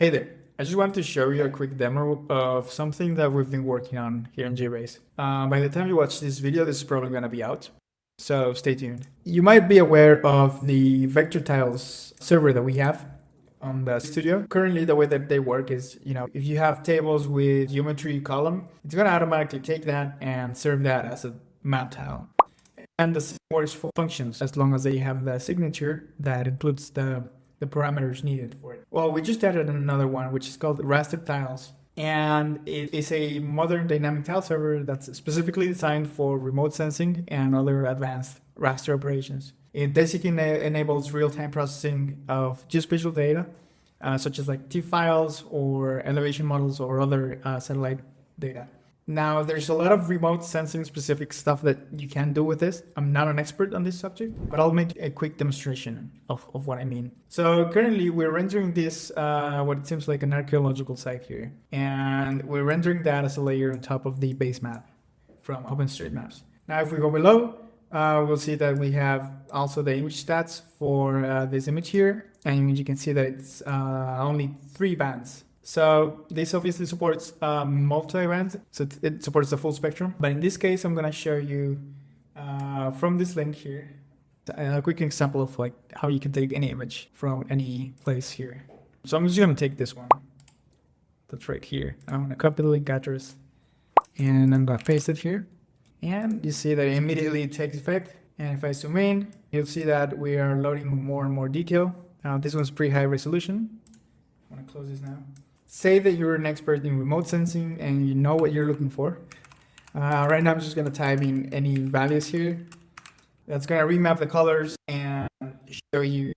Hey there, I just wanted to show you a quick demo of something that we've been working on here in Geobase. By the time you watch this video, this is probably going to be out, so stay tuned. You might be aware of the vector tiles server that we have on the studio. Currently, the way that they work is, if you have tables with geometry column, it's going to automatically take that and serve that as a map tile. And the same works for functions as long as they have the signature that includes the parameters needed for it. Well, we just added another one, which is called raster tiles. And it is a modern dynamic tile server that's specifically designed for remote sensing and other advanced raster operations. It basically enables real-time processing of geospatial data, such as like TIFF files or elevation models or other satellite data. Now, there's a lot of remote sensing specific stuff that you can do with this. I'm not an expert on this subject, but I'll make a quick demonstration of what I mean. So currently we're rendering this, what it seems like an archaeological site here. And we're rendering that as a layer on top of the base map from OpenStreetMaps. Now, if we go below, we'll see that we have also the image stats for this image here. And you can see that it's only 3 bands. So this obviously supports multi-band, so it supports the full spectrum. But in this case, I'm going to show you from this link here a quick example of like how you can take any image from any place here. So I'm just going to take this one that's right here. I'm going to copy the link address and I'm going to paste it here. And you see that it immediately takes effect. And if I zoom in, you'll see that we are loading more and more detail. This one's pretty high resolution. I'm going to close this now. Say that you're an expert in remote sensing and you know what you're looking for. Right now I'm just going to type in any values here. That's going to remap the colors and show you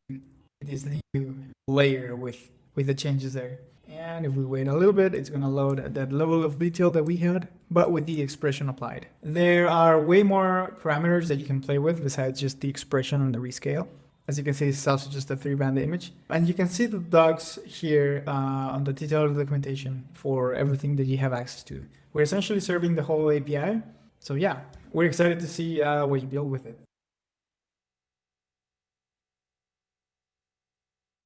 this new layer with the changes there. And if we wait a little bit, it's going to load at that level of detail that we had, but with the expression applied. There are way more parameters that you can play with besides just the expression and the rescale. As you can see, it's also just a 3-band image. And you can see the docs here on the detailed documentation for everything that you have access to. We're essentially serving the whole API. So yeah, we're excited to see what you build with it.